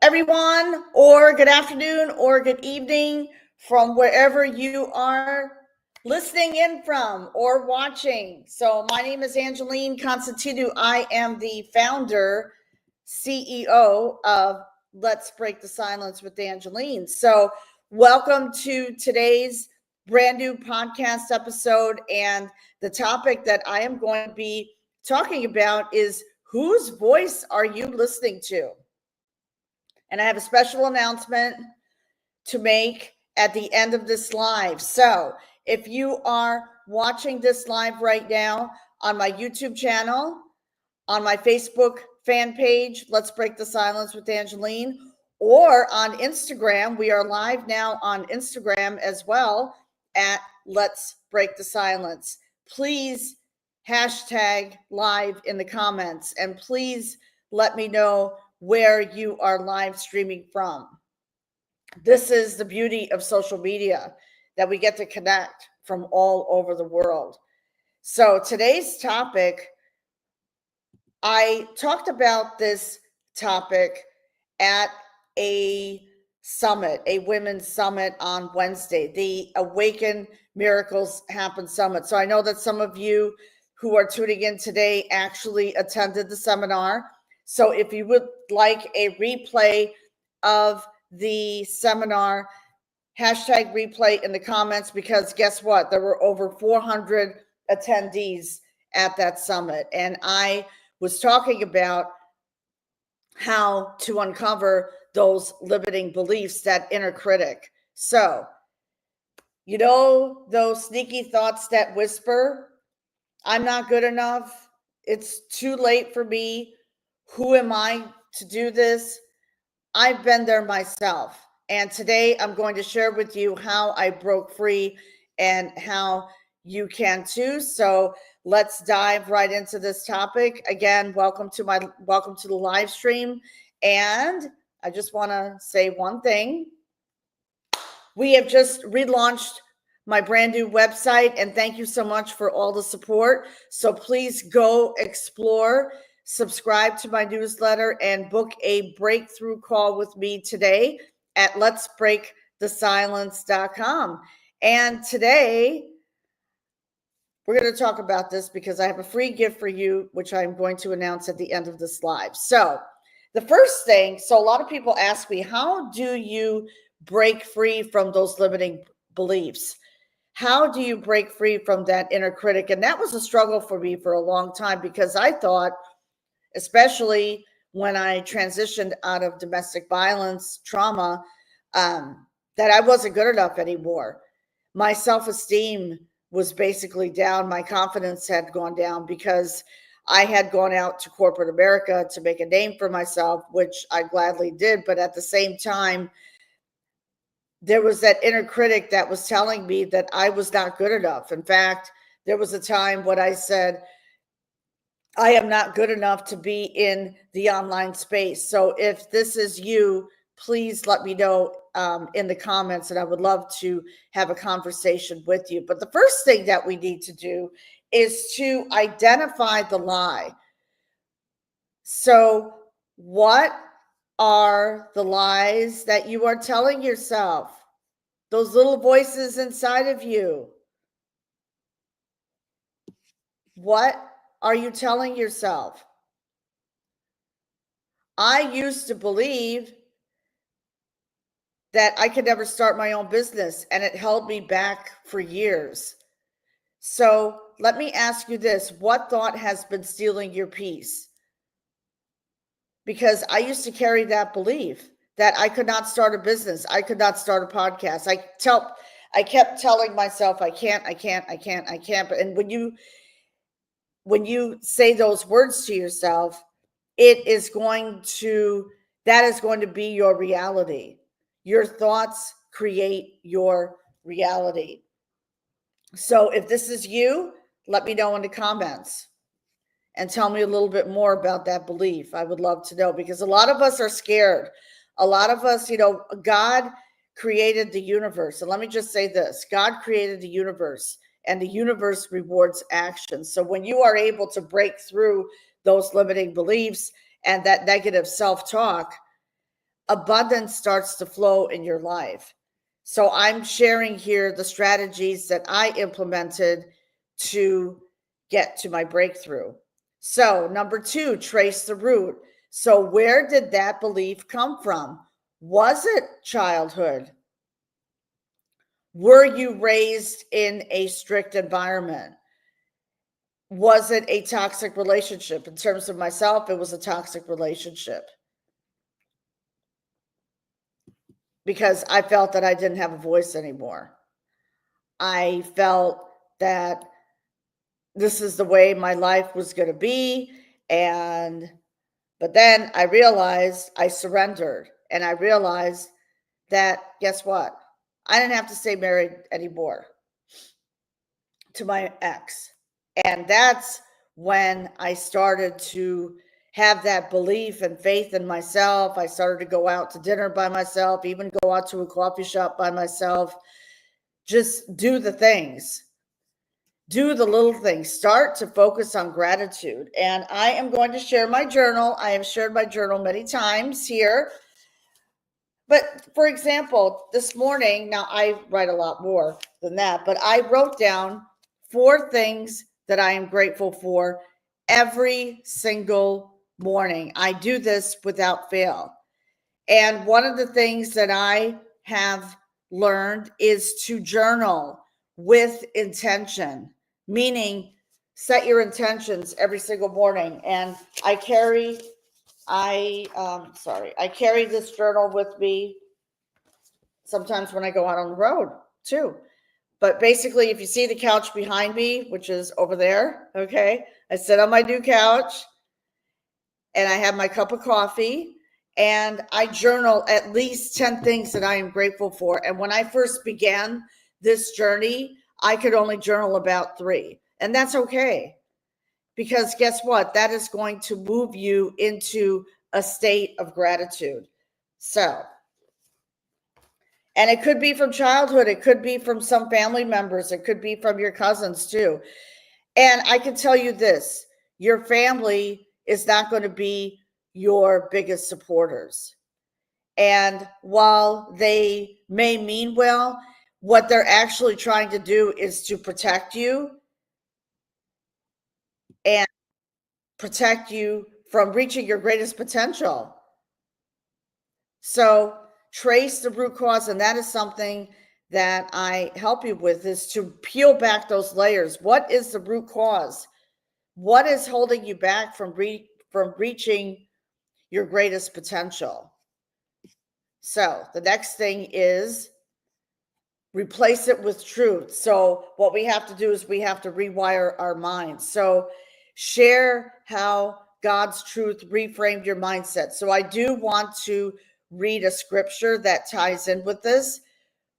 everyone, or good afternoon, or good evening from wherever you are listening in from or watching. So, my name is Angeline Constantinu. I am the founder, CEO of Let's Break the Silence with Angeline. So, welcome to today's brand new podcast episode. And the topic that I am going to be talking about is whose voice are you listening to? And I have a special announcement to make at the end of this live. So if you are watching this live right now on my YouTube channel, on my Facebook fan page, Let's Break the Silence with Angeline, or on Instagram, we are live now on Instagram as well at Let's Break the Silence. Please hashtag live in the comments, and please let me know where you are live streaming from. This is the beauty of social media, that we get to connect from all over the world. So today's topic, I talked about this topic at a summit, a women's summit on Wednesday, the Awaken Miracles Happen Summit. So I know that some of you who are tuning in today actually attended the seminar. So if you would like a replay of the seminar, hashtag replay in the comments, because guess what? There were over 400 attendees at that summit. And I was talking about how to uncover those limiting beliefs, that inner critic. So, you know, those sneaky thoughts that whisper, I'm not good enough. It's too late for me. Who am I to do this? I've been there myself. And today I'm going to share with you how I broke free and how you can too. So let's dive right into this topic. Again, welcome to the live stream. And I just want to say one thing. We have just relaunched my brand new website, and thank you so much for all the support. So please go explore, subscribe to my newsletter, and book a breakthrough call with me today at letsbreakthesilence.com. And today we're going to talk about this because I have a free gift for you, which I'm going to announce at the end of this live. So the first thing, so a lot of people ask me, how do you break free from those limiting beliefs? How do you break free from that inner critic? And that was a struggle for me for a long time, because I thought, especially when I transitioned out of domestic violence trauma, that I wasn't good enough anymore. My self-esteem was basically down. My confidence had gone down because I had gone out to corporate America to make a name for myself, which I gladly did. But at the same time, there was that inner critic that was telling me that I was not good enough. In fact, there was a time when I said, I am not good enough to be in the online space. So if this is you, please let me know in the comments, and I would love to have a conversation with you. But the first thing that we need to do is to identify the lie. So what are the lies that you are telling yourself? Those little voices inside of you. What are you telling yourself? I used to believe that I could never start my own business, and it held me back for years. So let me ask you this. What thought has been stealing your peace? Because I used to carry that belief that I could not start a business. I could not start a podcast. I kept telling myself, I can't. But and when you say those words to yourself, that is going to be your reality. Your thoughts create your reality. So if this is you, let me know in the comments and tell me a little bit more about that belief. I would love to know, because a lot of us are scared. A lot of us, God created the universe. And let me just say this, God created the universe, and the universe rewards action. So when you are able to break through those limiting beliefs and that negative self-talk, abundance starts to flow in your life. So I'm sharing here the strategies that I implemented to get to my breakthrough. So, number 2, trace the root. So, where did that belief come from? Was it childhood? Were you raised in a strict environment? Was it a toxic relationship? In terms of myself, it was a toxic relationship because I felt that I didn't have a voice anymore. I felt that this is the way my life was going to be. But then I realized I surrendered, and I realized that, guess what? I didn't have to stay married anymore to my ex. And that's when I started to have that belief and faith in myself. I started to go out to dinner by myself, even go out to a coffee shop by myself. Just do the things. Do the little things. Start to focus on gratitude. And I am going to share my journal. I have shared my journal many times here. But for example, this morning, now I write a lot more than that, but I wrote down 4 things that I am grateful for every single morning. I do this without fail. And one of the things that I have learned is to journal with intention, meaning set your intentions every single morning. And I carry this journal with me sometimes when I go out on the road too. But basically, if you see the couch behind me, which is over there, okay, I sit on my new couch and I have my cup of coffee and I journal at least 10 things that I am grateful for. And when I first began this journey, I could only journal about 3. And that's okay. Because guess what? That is going to move you into a state of gratitude. So, and it could be from childhood. It could be from some family members. It could be from your cousins too. And I can tell you this, your family is not going to be your biggest supporters. And while they may mean well, what they're actually trying to do is to protect you and protect you from reaching your greatest potential. So trace the root cause, and that is something that I help you with, is to peel back those layers. What is the root cause? What is holding you back from reaching your greatest potential? So the next thing is replace it with truth. So what we have to do is we have to rewire our minds. So share how God's truth reframed your mindset. So I do want to read a scripture that ties in with this.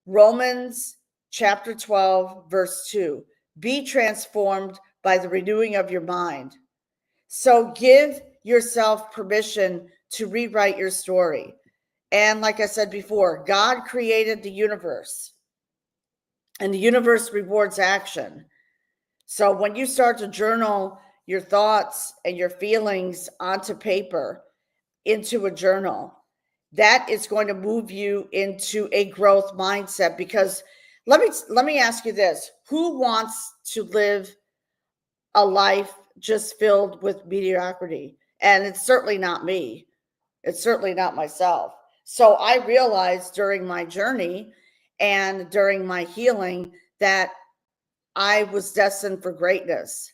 Romans chapter 12, verse 2. Be transformed by the renewing of your mind. So give yourself permission to rewrite your story. And like I said before, God created the universe, and the universe rewards action. So when you start to journal your thoughts and your feelings onto paper, into a journal, that is going to move you into a growth mindset. Because let me ask you this: who wants to live a life just filled with mediocrity? And it's certainly not me. It's certainly not myself. So I realized during my journey and during my healing that I was destined for greatness.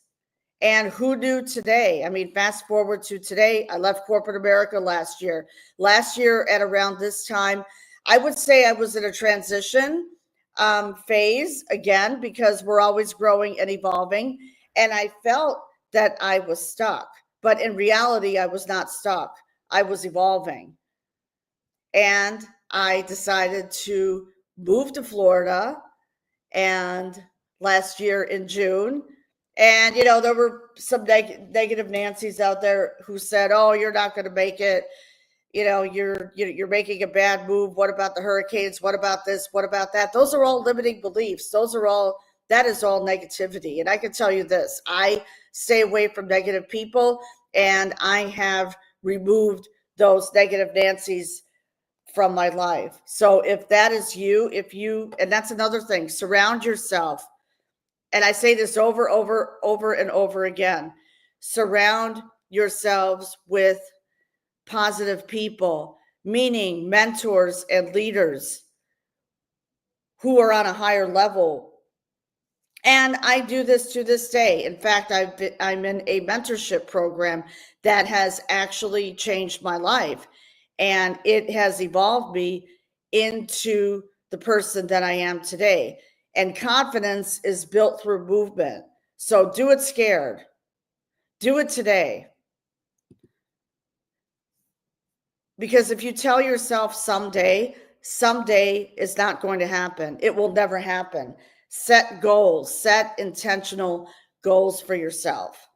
And who knew today? I mean, fast forward to today, I left corporate America last year. Last year at around this time, I would say I was in a transition phase again, because we're always growing and evolving. And I felt that I was stuck. But in reality, I was not stuck. I was evolving. And I decided to move to Florida, and last year in June. And, you know, there were some negative Nancy's out there who said, oh, you're not going to make it. You know, you're making a bad move. What about the hurricanes? What about this? What about that? Those are all limiting beliefs. That is all negativity. And I can tell you this, I stay away from negative people, and I have removed those negative Nancy's from my life. So if that is you, and that's another thing, surround yourself. And I say this over and over again. Surround yourselves with positive people, meaning mentors and leaders who are on a higher level. And I do this to this day. In fact, I'm in a mentorship program that has actually changed my life. And it has evolved me into the person that I am today. And confidence is built through movement. So do it scared. Do it today. Because if you tell yourself someday is not going to happen. It will never happen. Set goals, set intentional goals for yourself.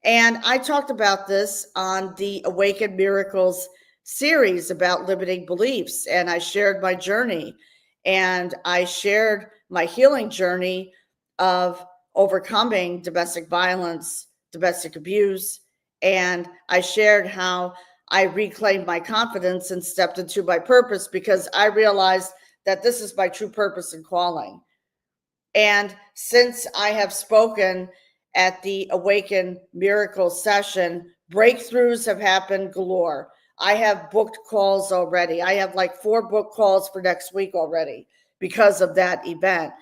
And I talked about this on the Awakened Miracles series about limiting beliefs. And I shared my journey, and I shared my healing journey of overcoming domestic violence, domestic abuse. And I shared how I reclaimed my confidence and stepped into my purpose, because I realized that this is my true purpose and calling. And since I have spoken at the Awaken Miracles session, breakthroughs have happened galore. I have booked calls already. I have like 4 book calls for next week already because of that event.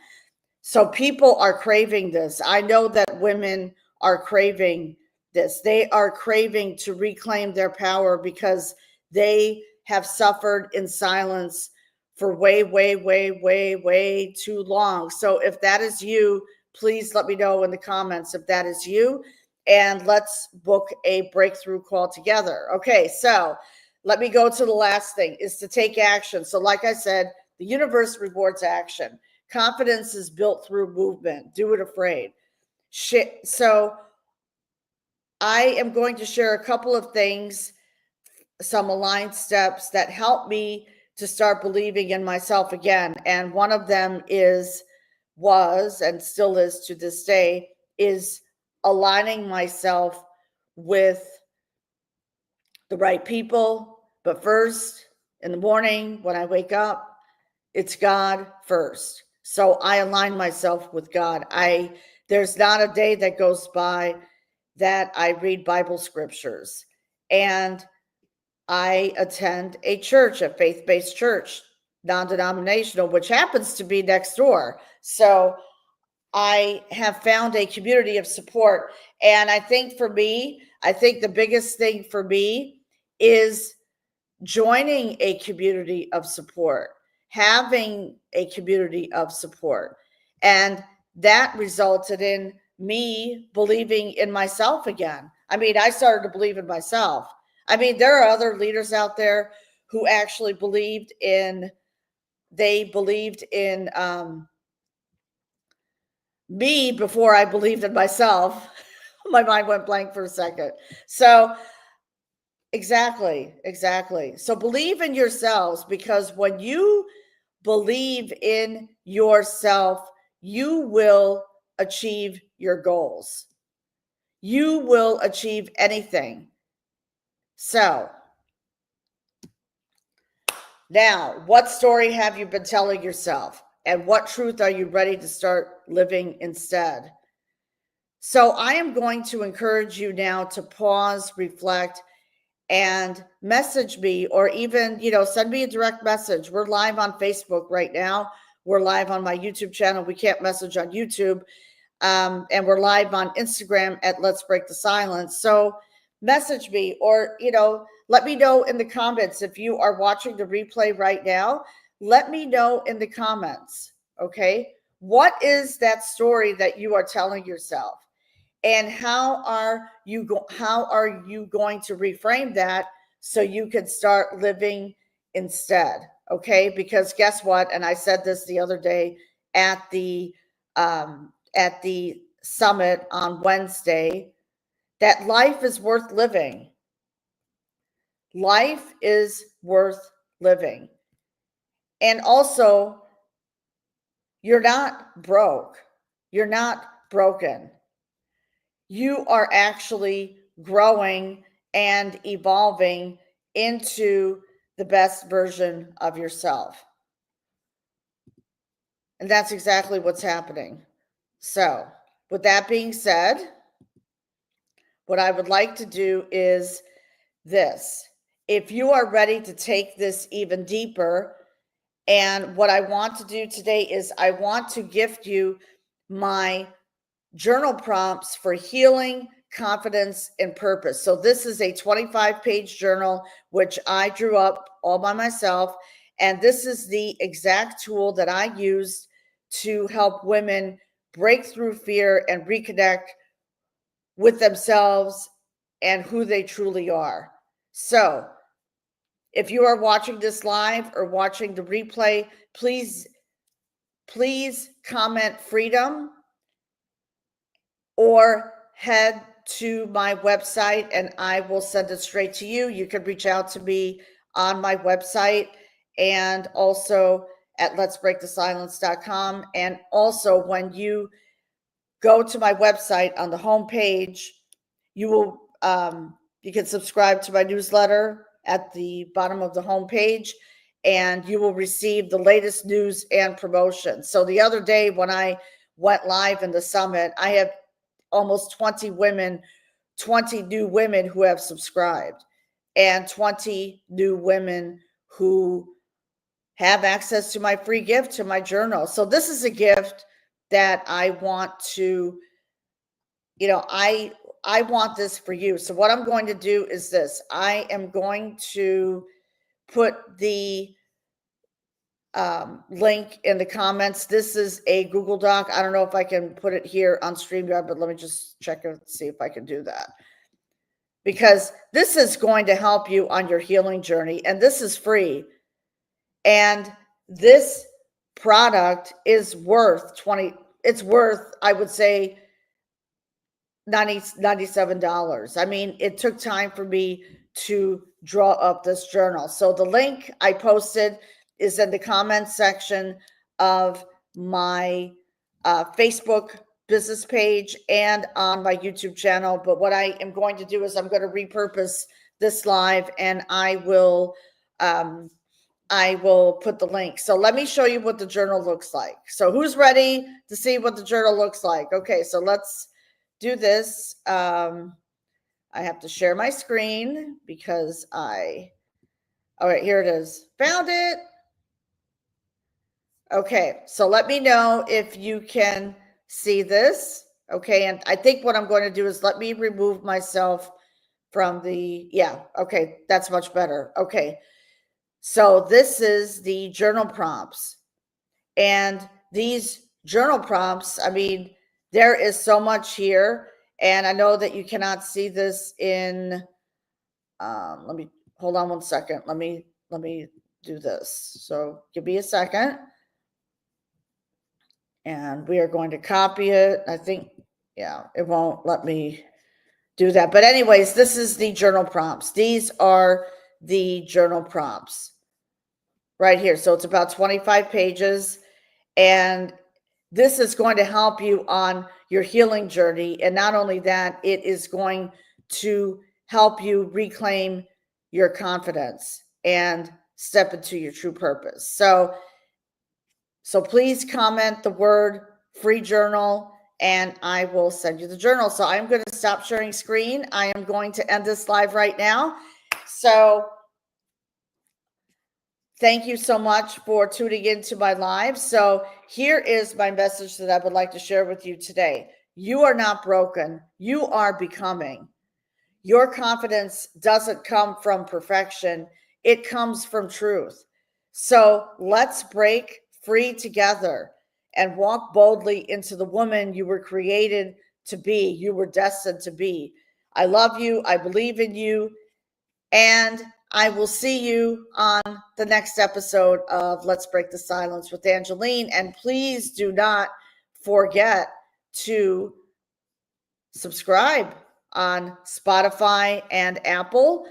So people are craving this. I know that women are craving this. They are craving to reclaim their power because they have suffered in silence for way too long. So if that is you, please let me know in the comments if that is you, and let's book a breakthrough call together. Okay, so let me go to the last thing, is to take action. So like I said, the universe rewards action. Confidence is built through movement. Do it afraid. So I am going to share a couple of things, some aligned steps that help me to start believing in myself again. And one of them was, and still is to this day, is aligning myself with the right people. But first, in the morning, when I wake up, it's God first. So I align myself with God. There's not a day that goes by that I read Bible scriptures. And I attend a church, a faith-based church, non-denominational, which happens to be next door. So I have found a community of support. And I think the biggest thing for me is joining a community of support, having a community of support. And that resulted in me believing in myself again. I mean, I started to believe in myself. I mean, there are other leaders out there who actually believed in me before I believed in myself. My mind went blank for a second. So exactly. So believe in yourselves, because when you believe in yourself, you will achieve your goals. You will achieve anything. So now, what story have you been telling yourself? And what truth are you ready to start living instead? So I am going to encourage you now to pause, reflect, and message me, or even, send me a direct message. We're live on Facebook right now. We're live on my YouTube channel. We can't message on YouTube. And we're live on Instagram at Let's Break the Silence. So message me, or, let me know in the comments. If you are watching the replay right now, let me know in the comments. Okay. What is that story that you are telling yourself? And how are you going to reframe that so you can start living instead? Okay. Because guess what? And I said this the other day at the summit on Wednesday, that life is worth living. Life is worth living. And also, you're not broke. You're not broken. You are actually growing and evolving into the best version of yourself. And that's exactly what's happening. So, with that being said, what I would like to do is this. If you are ready to take this even deeper, and what I want to do today is I want to gift you my journal prompts for healing, confidence, and purpose. So this is a 25-page journal, which I drew up all by myself. And this is the exact tool that I used to help women break through fear and reconnect with themselves and who they truly are. So if you are watching this live or watching the replay, please comment freedom or head to my website and I will send it straight to you. You can reach out to me on my website and also at letsbreakthesilence.com. And also when you go to my website on the home page, you will you can subscribe to my newsletter at the bottom of the home page, and you will receive the latest news and promotions. So the other day when I went live in the summit, I have almost 20 new women who have subscribed, and 20 new women who have access to my free gift, to my journal. So this is a gift that I want to, I want this for you. So what I'm going to do is this. I am going to put the link in the comments. This is a Google Doc. I don't know if I can put it here on StreamYard, but let me just check and see if I can do that. Because this is going to help you on your healing journey, and this is free. And this product is worth I would say, $97. I mean, it took time for me to draw up this journal. So the link I posted is in the comments section of my Facebook business page and on my YouTube channel. But what I am going to do is I'm going to repurpose this live, and I will put the link. So let me show you what the journal looks like. So who's ready to see what the journal looks like? Okay, so let's do this. I have to share my screen because all right, here it is. Found it. Okay, so let me know if you can see this. Okay, and I think what I'm going to do is let me remove myself from okay, that's much better. Okay, so this is the journal prompts. And these journal prompts, I mean, there is so much here. And I know that you cannot see this in, let me, hold on one second. Let me do this. So give me a second. And we are going to copy it. I think, it won't let me do that. But anyways, this is the journal prompts. These are the journal prompts right here. So it's about 25 pages. And this is going to help you on your healing journey. And not only that, it is going to help you reclaim your confidence and step into your true purpose. So please comment the word free journal and I will send you the journal. So I'm going to stop sharing screen. I am going to end this live right now. So thank you so much for tuning into my live. So here is my message that I would like to share with you today. You are not broken. You are becoming. Your confidence doesn't come from perfection. It comes from truth. So let's break free together and walk boldly into the woman you were created to be. You were destined to be. I love you. I believe in you. And I will see you on the next episode of Let's Break the Silence with Angeline. And please do not forget to subscribe on Spotify and Apple.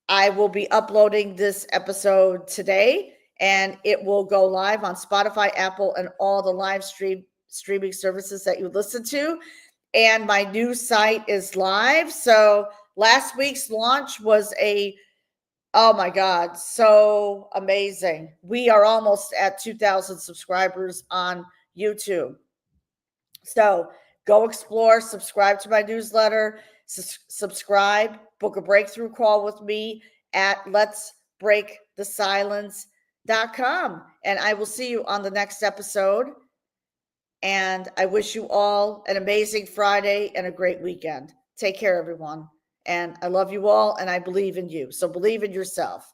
I will be uploading this episode today, and it will go live on Spotify, Apple, and all the live streaming services that you listen to. And my new site is live. So last week's launch was a Oh my God, so amazing. We are almost at 2,000 subscribers on YouTube. So go explore, subscribe to my newsletter, subscribe, book a breakthrough call with me at letsbreakthesilence.com. And I will see you on the next episode. And I wish you all an amazing Friday and a great weekend. Take care, everyone. And I love you all, and I believe in you. So believe in yourself.